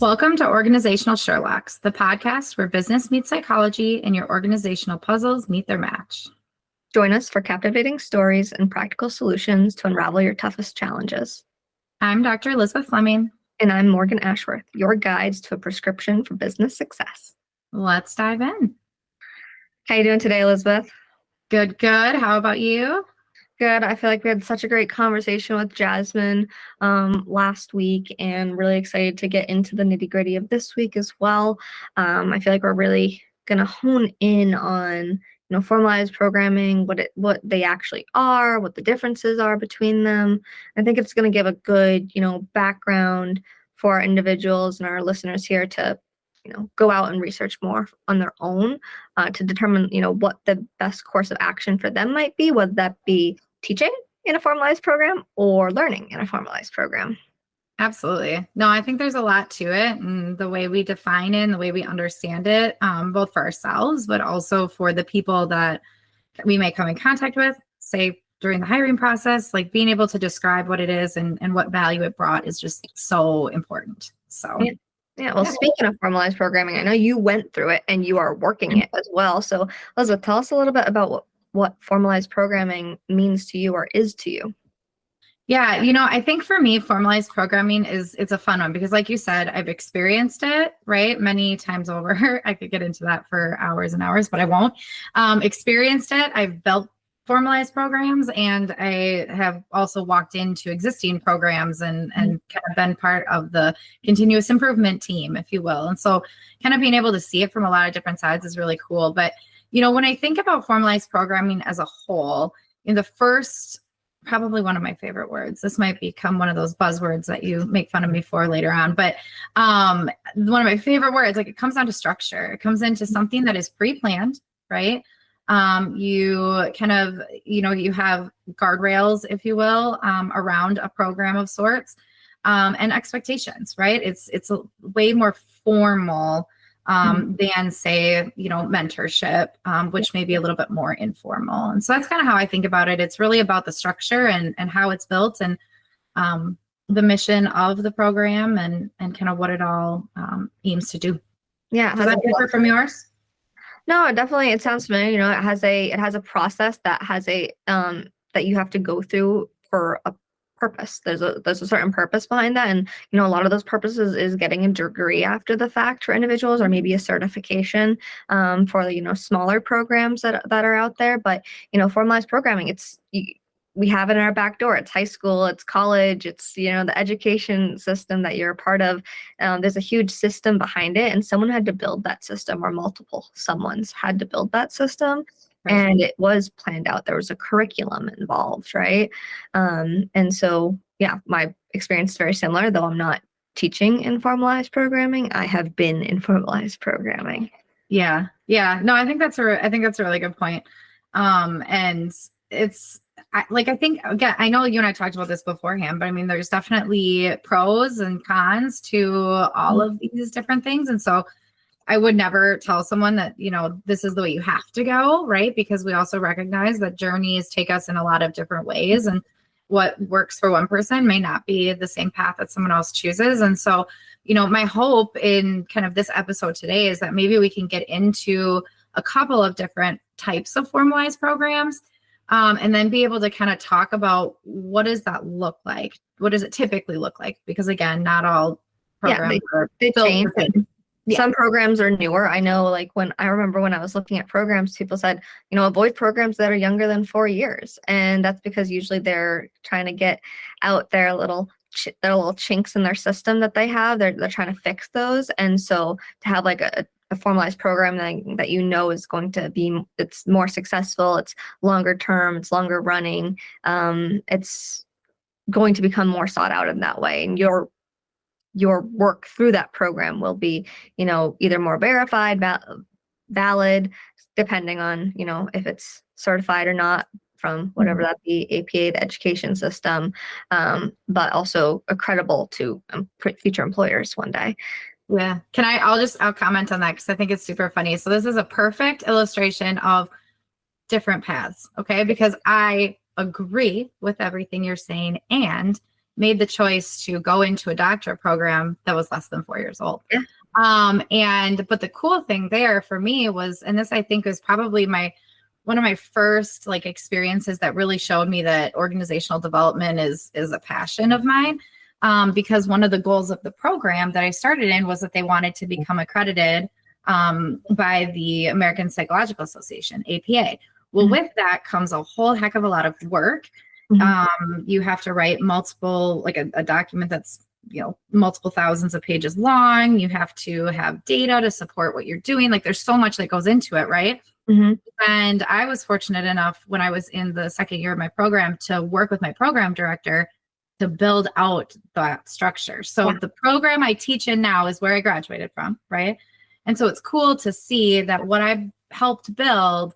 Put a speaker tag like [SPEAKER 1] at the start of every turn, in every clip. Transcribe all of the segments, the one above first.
[SPEAKER 1] Welcome to Organizational Sherlocks, the podcast where business meets psychology and your organizational puzzles meet their match.
[SPEAKER 2] Join us for captivating stories and practical solutions to unravel your toughest challenges.
[SPEAKER 1] I'm Dr. Elizabeth Fleming.
[SPEAKER 2] And I'm Morgan Ashworth, your guides to a prescription for business success.
[SPEAKER 1] Let's dive in.
[SPEAKER 2] How you doing today, Elizabeth?
[SPEAKER 1] Good, good. How about you?
[SPEAKER 2] Good. I feel like we had such a great conversation with Jasmine last week, and really excited to get into the nitty-gritty of this week as well. I feel like we're really going to hone in on formalized programming, what they actually are, what the differences are between them. I think it's going to give a good background for our individuals and our listeners here to go out and research more on their own to determine what the best course of action for them might be, whether that be teaching in a formalized program or learning in a formalized program.
[SPEAKER 1] Absolutely. No, I think there's a lot to it, and the way we define it and the way we understand it, both for ourselves, but also for the people that we may come in contact with, say during the hiring process, like being able to describe what it is and what value it brought is just so important. So
[SPEAKER 2] yeah. Well, speaking of formalized programming, I know you went through it and you are working it as well. So Elizabeth, tell us a little bit about what formalized programming means to you or is to you.
[SPEAKER 1] Yeah, I think for me, formalized programming it's a fun one because like you said, I've experienced it, right? Many times over. I could get into that for hours and hours, but I won't. Experienced it. I've built formalized programs, and I have also walked into existing programs and kind of been part of the continuous improvement team, if you will. And so kind of being able to see it from a lot of different sides is really cool. But, when I think about formalized programming as a whole, in the first, probably one of my favorite words, this might become one of those buzzwords that you make fun of me for later on, but one of my favorite words, like it comes down to structure. It comes into something that is pre-planned, right? You kind of, you have guardrails, if you will, around a program of sorts, and expectations, right? It's a way more formal than say, mentorship, which may be a little bit more informal. And so that's kind of how I think about it. It's really about the structure and how it's built and the mission of the program and kind of what it all aims to do.
[SPEAKER 2] Yeah.
[SPEAKER 1] Does that differ from yours?
[SPEAKER 2] No, definitely. It sounds familiar. It has a process that has that you have to go through for a purpose. There's a certain purpose behind that, and a lot of those purposes is getting a degree after the fact for individuals, or maybe a certification for the smaller programs that are out there. But formalized programming, we have it in our back door. It's high school, it's college, it's the education system that you're a part of. There's a huge system behind it, and someone had to build that system, or multiple someone's had to build that system. Right. And it was planned out. There was a curriculum involved, right? And so, yeah, my experience is very similar, though I'm not teaching in formalized programming. I have been in formalized programming.
[SPEAKER 1] Yeah. No, I think that's a really good point. And I think, again, I know you and I talked about this beforehand, but I mean, there's definitely pros and cons to all of these different things. And so I would never tell someone that, this is the way you have to go, right? Because we also recognize that journeys take us in a lot of different ways, and what works for one person may not be the same path that someone else chooses. And so, my hope in kind of this episode today is that maybe we can get into a couple of different types of formalized programs, and then be able to kind of talk about what does that look like? What does it typically look like? Because again, not all programs
[SPEAKER 2] they change. Yeah. Some programs are newer. I know, I remember when I was looking at programs, people said, avoid programs that are younger than 4 years. And that's because usually they're trying to get out their little chinks in their system that they have. They're trying to fix those. And so to have a formalized program that is going to be, it's more successful, it's longer term, it's longer running, it's going to become more sought out in that way. And your work through that program will be, either more verified, valid, depending on, if it's certified or not from whatever that be, APA, the education system, but also credible to future employers one day.
[SPEAKER 1] Yeah. I'll comment on that because I think it's super funny. So this is a perfect illustration of different paths. Okay. Because I agree with everything you're saying. And made the choice to go into a doctorate program that was less than 4 years old.
[SPEAKER 2] Yeah.
[SPEAKER 1] But the cool thing there for me was, and this I think was probably one of my first like experiences that really showed me that organizational development is a passion of mine. Because one of the goals of the program that I started in was that they wanted to become accredited by the American Psychological Association, APA. Well, with that comes a whole heck of a lot of work. You have to write multiple, like a document that's, multiple thousands of pages long. You have to have data to support what you're doing. Like there's so much that goes into it, right? And I was fortunate enough when I was in the second year of my program to work with my program director to build out that structure. So the program I teach in now is where I graduated from, right? And so it's cool to see that what I helped build,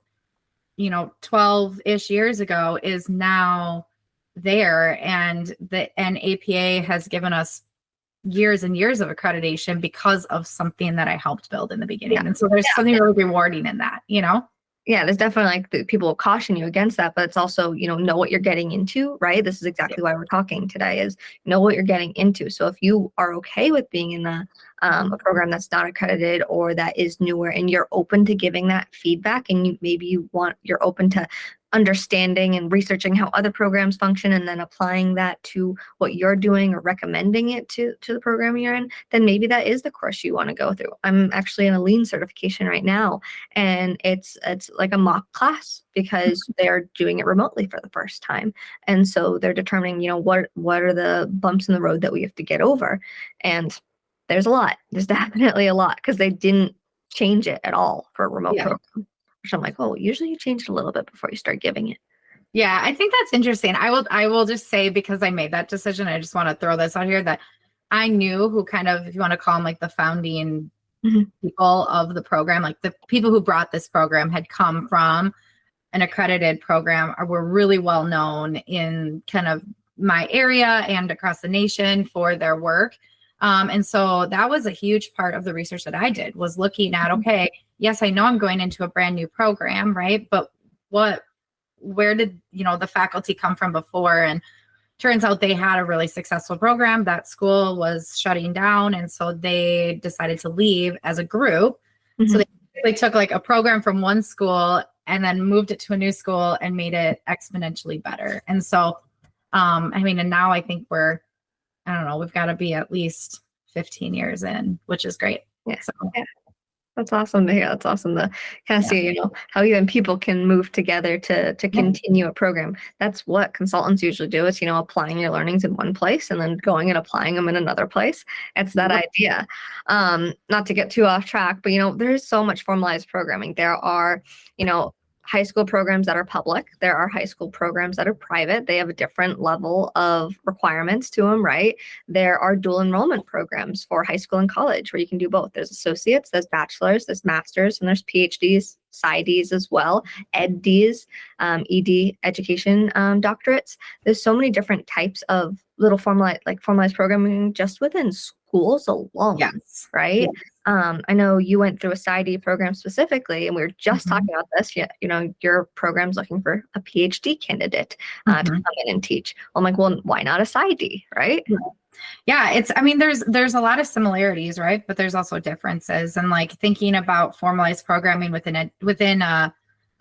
[SPEAKER 1] 12-ish years ago is now there, and APA has given us years and years of accreditation because of something that I helped build in the beginning. And so there's something really rewarding in that,
[SPEAKER 2] Yeah, there's definitely like people will caution you against that, but it's also, know what you're getting into, right? This is exactly why we're talking today, is know what you're getting into. So if you are okay with being in a program that's not accredited or that is newer, and you're open to giving that feedback, and you're open to understanding and researching how other programs function and then applying that to what you're doing or recommending it to the program you're in, then maybe that is the course you want to go through. I'm actually in a lean certification right now, and it's like a mock class because they're doing it remotely for the first time. And so they're determining, what are the bumps in the road that we have to get over. And there's a lot. There's definitely a lot because they didn't change it at all for a remote program. Which I'm like, oh, usually you change it a little bit before you start giving it.
[SPEAKER 1] Yeah, I think that's interesting. I will just say, because I made that decision, I just want to throw this out here, that I knew who kind of, if you want to call them like the founding people of the program, like the people who brought this program had come from an accredited program, or were really well known in kind of my area and across the nation for their work. And so that was a huge part of the research that I did, was looking at, okay, yes, I know I'm going into a brand new program, right? But where did, the faculty come from before? And turns out they had a really successful program. That school was shutting down. And so they decided to leave as a group. So they took like a program from one school and then moved it to a new school and made it exponentially better. And so, and now I think I don't know, we've got to be at least 15 years in, which is great.
[SPEAKER 2] Yeah. So. Yeah. That's awesome to hear. That's awesome to kind of see, how even people can move together to continue a program. That's what consultants usually do, is, applying your learnings in one place and then going and applying them in another place. It's that idea. Not to get too off track, but, there's so much formalized programming. There are, high school programs that are public. There are high school programs that are private. They have a different level of requirements to them, right? There are dual enrollment programs for high school and college where you can do both. There's associates, there's bachelors, there's masters, and there's PhDs, PsyDs as well, EdDs, ED, education doctorates. There's so many different types of little formalized programming just within schools alone, right? Yes. I know you went through a PsyD program specifically, and we were just talking about this. Your program's looking for a PhD candidate to come in and teach. I'm like, well, why not a PsyD, right?
[SPEAKER 1] Yeah, there's a lot of similarities, right? But there's also differences. And like thinking about formalized programming within a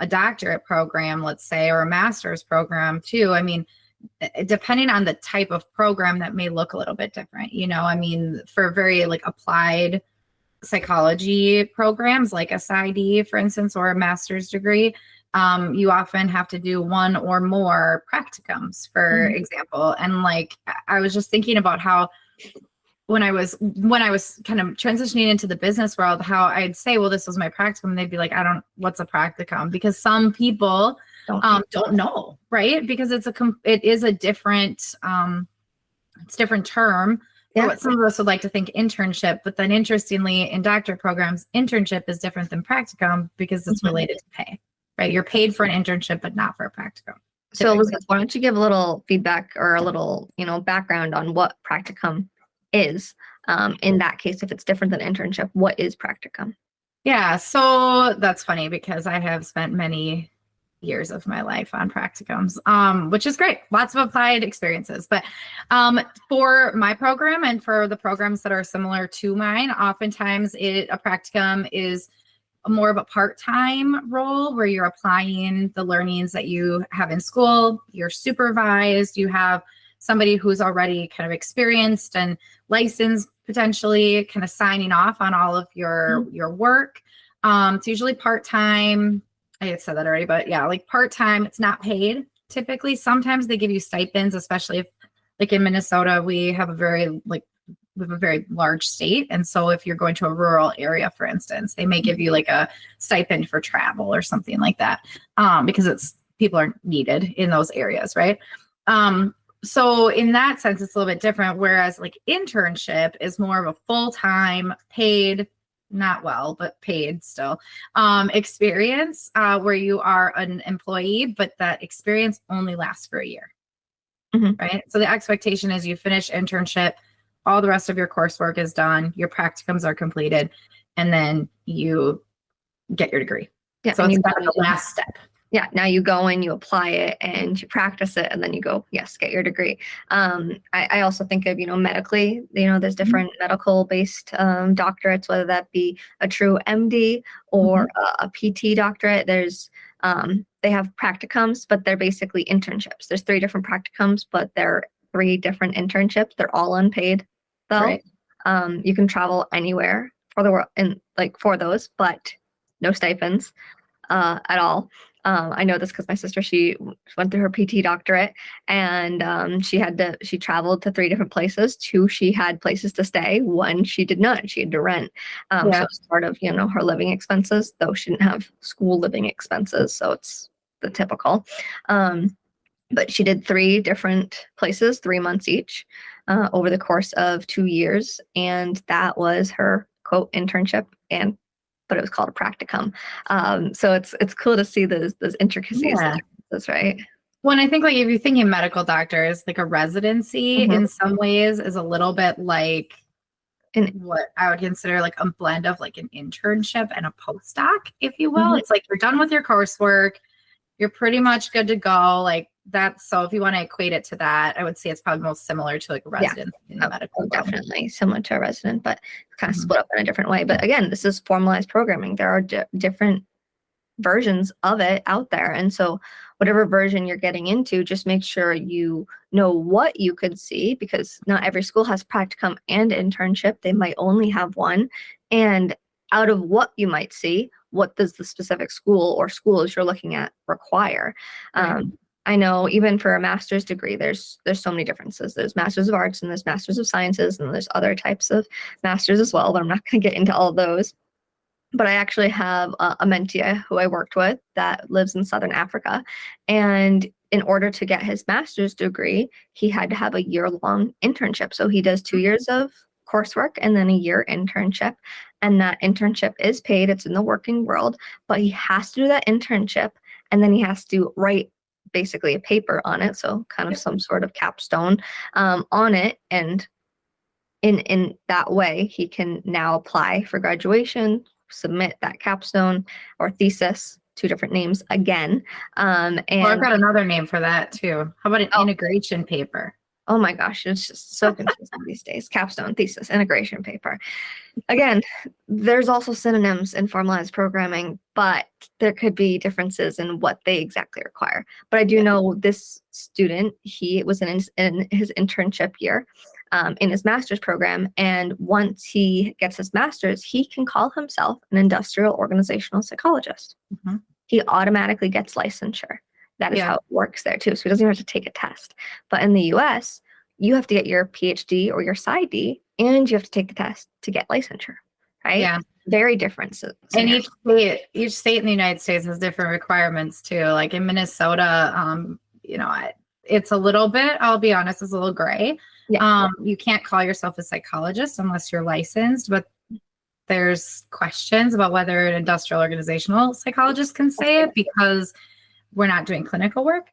[SPEAKER 1] doctorate program, let's say, or a master's program too. Depending on the type of program, that may look a little bit different. For very like applied psychology programs like a PsyD, for instance, or a master's degree, you often have to do one or more practicums, for example. And like, I was just thinking about how when I was kind of transitioning into the business world, how I'd say, well, this was my practicum. And they'd be like, what's a practicum? Because some people don't know, right? Because it is a different, it's different term. For what some of us would like to think internship, but then interestingly, in doctorate programs, internship is different than practicum because it's related to pay, right? You're paid for an internship, but not for a practicum.
[SPEAKER 2] So Elizabeth, why don't you give a little feedback or a little, background on what practicum is? In that case, if it's different than internship, what is practicum?
[SPEAKER 1] Yeah, so that's funny because I have spent many years of my life on practicums, which is great. Lots of applied experiences. But for my program and for the programs that are similar to mine, oftentimes a practicum is more of a part-time role where you're applying the learnings that you have in school. You're supervised. You have somebody who's already kind of experienced and licensed, potentially kind of signing off on all of your work. It's usually part-time. I had said that already, but yeah, like part-time. It's not paid typically. Sometimes they give you stipends, especially if, like in Minnesota, we have a very large state. And so if you're going to a rural area, for instance, they may give you like a stipend for travel or something like that, because people are needed in those areas, right? So in that sense, it's a little bit different. Whereas like internship is more of a full-time paid, not well, but paid still, experience, where you are an employee, but that experience only lasts for a year, right? So the expectation is you finish internship, all the rest of your coursework is done, your practicums are completed, and then you get your degree.
[SPEAKER 2] Yeah,
[SPEAKER 1] so it's kind of the last step.
[SPEAKER 2] Yeah, now you go and you apply it and you practice it, and then you go, yes, get your degree. I also think of, medically, there's different medical-based doctorates, whether that be a true MD or a PT doctorate. There's they have practicums, but they're basically internships. There's 3 different practicums, but they're 3 different internships. They're all unpaid, though. Right. You can travel anywhere for the world for those, but no stipends at all. I know this because my sister, she went through her PT doctorate, and she traveled to 3 different places. 2, she had places to stay. 1, she did not. She had to rent. So it's part of, her living expenses, though she didn't have school living expenses. So it's the typical. But she did 3 different places, 3 months each, over the course of 2 years. And that was her quote internship, but it was called a practicum. So it's cool to see those intricacies.
[SPEAKER 1] Yeah.
[SPEAKER 2] That's right.
[SPEAKER 1] Well, I think like if you're thinking medical doctors, like a residency in some ways is a little bit like what I would consider like a blend of like an internship and a postdoc, if you will. It's like you're done with your coursework, you're pretty much good to go. Like that's, so if you want to equate it to that, I would say it's probably most similar to like a resident in the medical world.
[SPEAKER 2] Definitely similar to a resident, but kind of split up in a different way. But again, this is formalized programming. There are different versions of it out there. And so whatever version you're getting into, just make sure you know what you could see, because not every school has practicum and internship. They might only have one. And out of what you might see, what does the specific school or schools you're looking at require? Right. I know even for a master's degree, there's so many differences. There's masters of arts and there's masters of sciences, and there's other types of masters as well, but I'm not going to get into all of those. But I actually have a mentee who I worked with that lives in Southern Africa. And in order to get his master's degree, he had to have a year-long internship. So he does 2 years of coursework and then a year internship. And that internship is paid. It's in the working world, but he has to do that internship. And then he has to write basically a paper on it. So kind of some sort of capstone on it. And in that way, he can now apply for graduation, submit that capstone or thesis, 2 different names again. And
[SPEAKER 1] I've got another name for that too. How about an integration paper?
[SPEAKER 2] Oh my gosh, it's just so confusing these days. Capstone, thesis, integration paper. Again, there's also synonyms in formalized programming, but there could be differences in what they exactly require. But I do know this student, he was in his internship year in his master's program. And once he gets his master's, he can call himself an industrial organizational psychologist. He automatically gets licensure. That is how it works there too. So he doesn't even have to take a test. But in the US, you have to get your PhD or your PsyD, and you have to take the test to get licensure, right? Yeah. Very different.
[SPEAKER 1] And each state in the United States has different requirements too. Like in Minnesota, it's a little bit, I'll be honest, it's a little gray. Yeah. You can't call yourself a psychologist unless you're licensed, but there's questions about whether an industrial organizational psychologist can say it because we're not doing clinical work.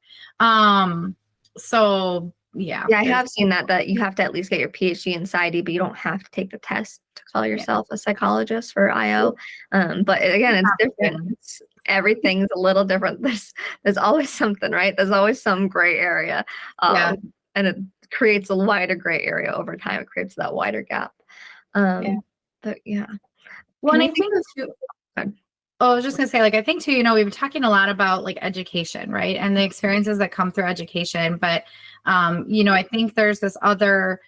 [SPEAKER 1] So yeah.
[SPEAKER 2] Yeah, I have seen that you have to at least get your PhD in PsyD, but you don't have to take the test to call yourself a psychologist for IO. But again, it's different. everything's a little different. There's always something, right? There's always some gray area.
[SPEAKER 1] Yeah.
[SPEAKER 2] And it creates a wider gray area over time. It creates that wider gap.
[SPEAKER 1] Yeah.
[SPEAKER 2] But yeah.
[SPEAKER 1] Well,
[SPEAKER 2] Can
[SPEAKER 1] and
[SPEAKER 2] you
[SPEAKER 1] I
[SPEAKER 2] think
[SPEAKER 1] think too, oh, I was just gonna say, like, I think too, we've been talking a lot about like education, right? And the experiences that come through education. But I think there's other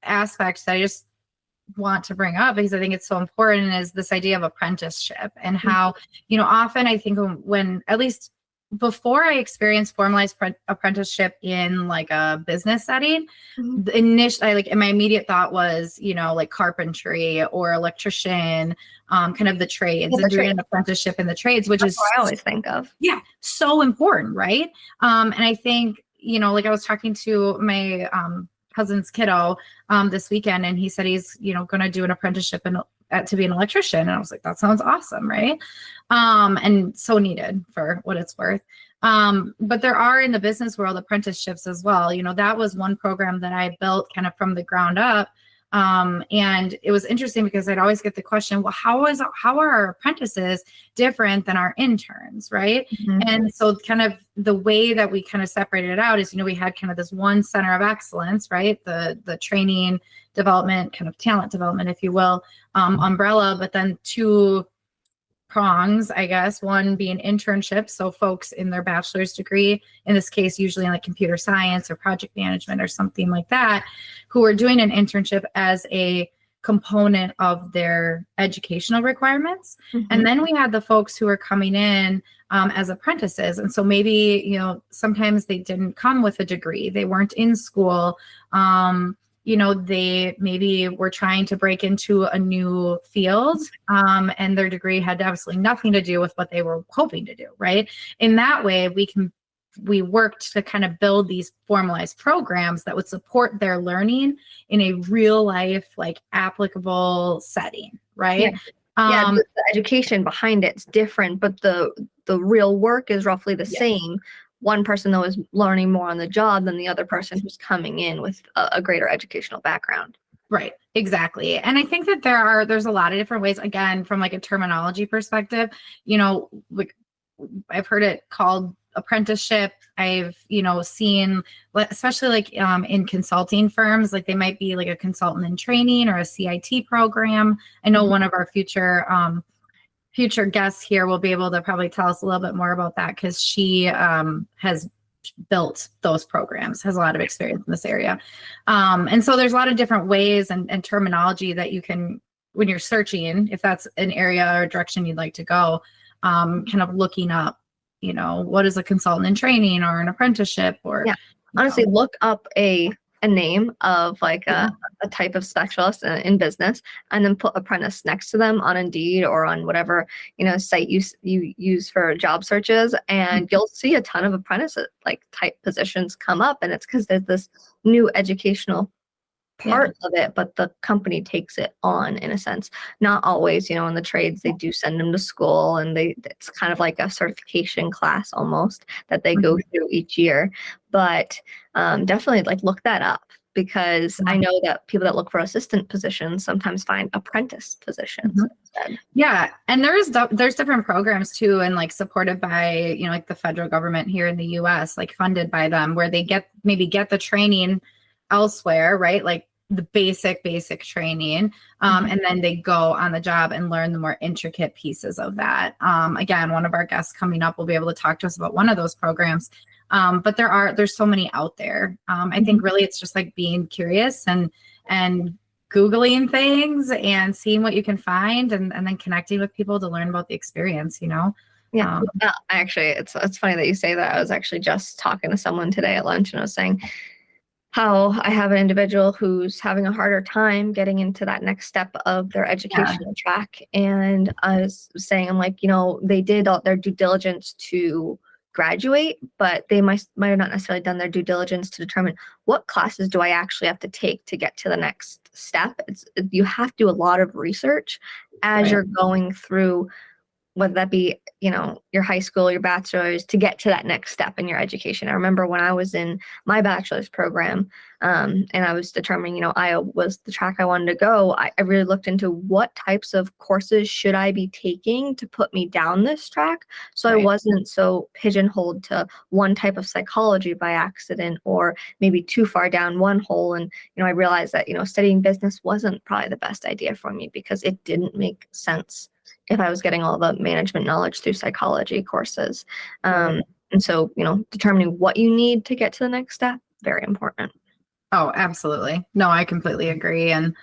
[SPEAKER 1] aspects that I just want to bring up because I think it's so important is this idea of apprenticeship and how, often I think when at least before I experienced formalized apprenticeship in like a business setting, the initial, my immediate thought was, like carpentry or electrician, kind of the trades and doing an apprenticeship in the trades, which is
[SPEAKER 2] what I always think of.
[SPEAKER 1] Yeah, so important, right? And I think, like I was talking to my cousin's kiddo this weekend, and he said he's, going to do an apprenticeship to be an electrician. And I was like, that sounds awesome, right? And so needed for what it's worth. But there are in the business world apprenticeships as well. That was one program that I built kind of from the ground up. And it was interesting because I'd always get the question, well, how are our apprentices different than our interns, right? And so kind of the way that we kind of separated it out is, we had kind of this one center of excellence, right? The training development, kind of talent development, if you will, umbrella, but then two prongs, I guess, one being internships. So folks in their bachelor's degree, in this case, usually in like computer science or project management or something like that, who are doing an internship as a component of their educational requirements. And then we had the folks who are coming in as apprentices. And so maybe, sometimes they didn't come with a degree. They weren't in school. They maybe were trying to break into a new field, and their degree had absolutely nothing to do with what they were hoping to do, right? In that way, we worked to kind of build these formalized programs that would support their learning in a real life, like applicable setting, right?
[SPEAKER 2] The education behind it's different, but the real work is roughly the same. One person though is learning more on the job than the other person who's coming in with a greater educational background.
[SPEAKER 1] Right. Exactly. And I think that there's a lot of different ways, again, from like a terminology perspective, like I've heard it called apprenticeship. I've, seen, especially like in consulting firms, like they might be like a consultant in training or a CIT program. I know one of our future guests here will be able to probably tell us a little bit more about that because she has built those programs, has a lot of experience in this area. And so there's a lot of different ways and terminology that you can, when you're searching, if that's an area or direction you'd like to go, kind of looking up, what is a consultant in training or an apprenticeship or
[SPEAKER 2] honestly, look up a name of like a type of specialist in business, and then put apprentice next to them on Indeed or on whatever site you use for job searches, and you'll see a ton of apprentice like type positions come up, and it's because there's this new educational part of it, but the company takes it on in a sense. Not always, in the trades they do send them to school, and it's kind of like a certification class almost that they go through each year. But definitely like look that up, because I know that people that look for assistant positions sometimes find apprentice positions instead.
[SPEAKER 1] Yeah, and there's different programs too, and like supported by like the federal government here in the U.S., like funded by them, where they get the training elsewhere, right? Like the basic training. And then they go on the job and learn the more intricate pieces of that. Again, one of our guests coming up will be able to talk to us about one of those programs. But there's so many out there. I think really it's just like being curious and Googling things and seeing what you can find, and then connecting with people to learn about the experience,
[SPEAKER 2] Actually, it's funny that you say that. I was actually just talking to someone today at lunch, and I was saying how I have an individual who's having a harder time getting into that next step of their educational track. And I was saying, I'm like, they did all their due diligence to graduate, but they might have not necessarily done their due diligence to determine what classes do I actually have to take to get to the next step. You have to do a lot of research as you're going through whether that be, your high school, your bachelor's, to get to that next step in your education. I remember when I was in my bachelor's program, and I was determining, I was the track I wanted to go, I really looked into what types of courses should I be taking to put me down this track. So I wasn't so pigeonholed to one type of psychology by accident, or maybe too far down one hole. And, I realized that, studying business wasn't probably the best idea for me, because it didn't make sense if I was getting all the management knowledge through psychology courses. And so, determining what you need to get to the next step, very important.
[SPEAKER 1] Oh, absolutely. No, I completely agree. And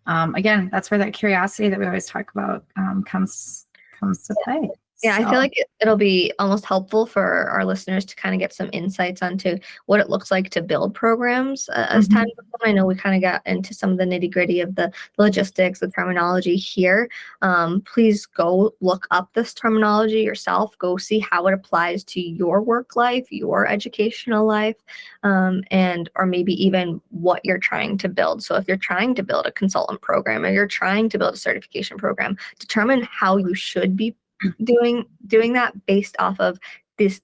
[SPEAKER 1] again, that's where that curiosity that we always talk about comes to play.
[SPEAKER 2] Yeah, I feel like it'll be almost helpful for our listeners to kind of get some insights onto what it looks like to build programs as time goes on. I know we kind of got into some of the nitty gritty of the logistics, the terminology here. Please go look up this terminology yourself. Go see how it applies to your work life, your educational life, and or maybe even what you're trying to build. So if you're trying to build a consultant program, or you're trying to build a certification program, determine how you should be doing that based off of these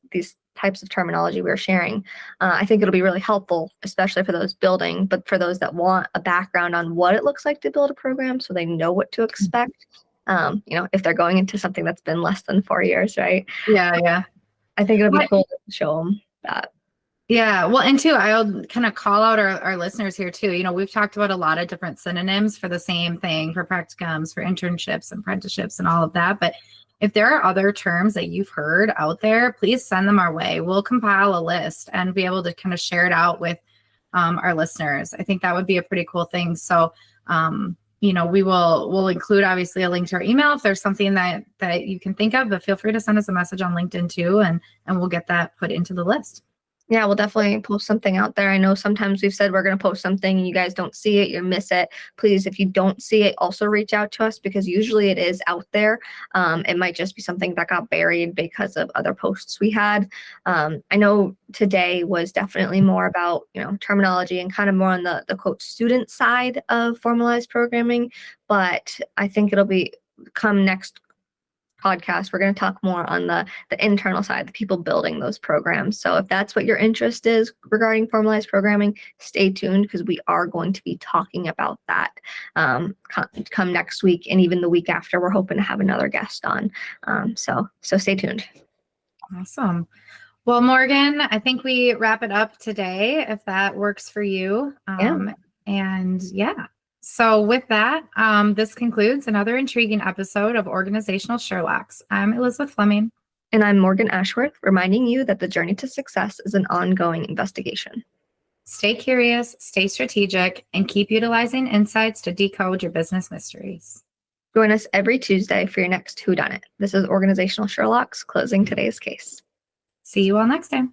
[SPEAKER 2] types of terminology we're sharing. I think it'll be really helpful, especially for those building, but for those that want a background on what it looks like to build a program, so they know what to expect. If they're going into something that's been less than 4 years, right?
[SPEAKER 1] Yeah.
[SPEAKER 2] I think it'll be cool to show them that.
[SPEAKER 1] Yeah. Well, and too, I'll kind of call out our listeners here too. We've talked about a lot of different synonyms for the same thing, for practicums, for internships and apprenticeships and all of that. But if there are other terms that you've heard out there, please send them our way. We'll compile a list and be able to kind of share it out with our listeners. I think that would be a pretty cool thing. So, we'll include obviously a link to our email if there's something that you can think of, but feel free to send us a message on LinkedIn too, and we'll get that put into the list.
[SPEAKER 2] Yeah, we'll definitely post something out there. I know sometimes we've said we're going to post something and you guys don't see it, you miss it. Please, if you don't see it, also reach out to us, because usually it is out there. It might just be something that got buried because of other posts we had. I know today was definitely more about, terminology and kind of more on the quote student side of formalized programming, but I think it'll be come next podcast, we're going to talk more on the internal side, the people building those programs. So if that's what your interest is regarding formalized programming, stay tuned, because we are going to be talking about that come next week, and even the week after. We're hoping to have another guest on. So stay tuned.
[SPEAKER 1] Awesome. Well, Morgan, I think we wrap it up today, if that works for you. And yeah. So with that, this concludes another intriguing episode of Organizational Sherlocks. I'm Elizabeth Fleming.
[SPEAKER 2] And I'm Morgan Ashworth, reminding you that the journey to success is an ongoing investigation.
[SPEAKER 1] Stay curious, stay strategic, and keep utilizing insights to decode your business mysteries.
[SPEAKER 2] Join us every Tuesday for your next Whodunit. This is Organizational Sherlocks, closing today's case.
[SPEAKER 1] See you all next time.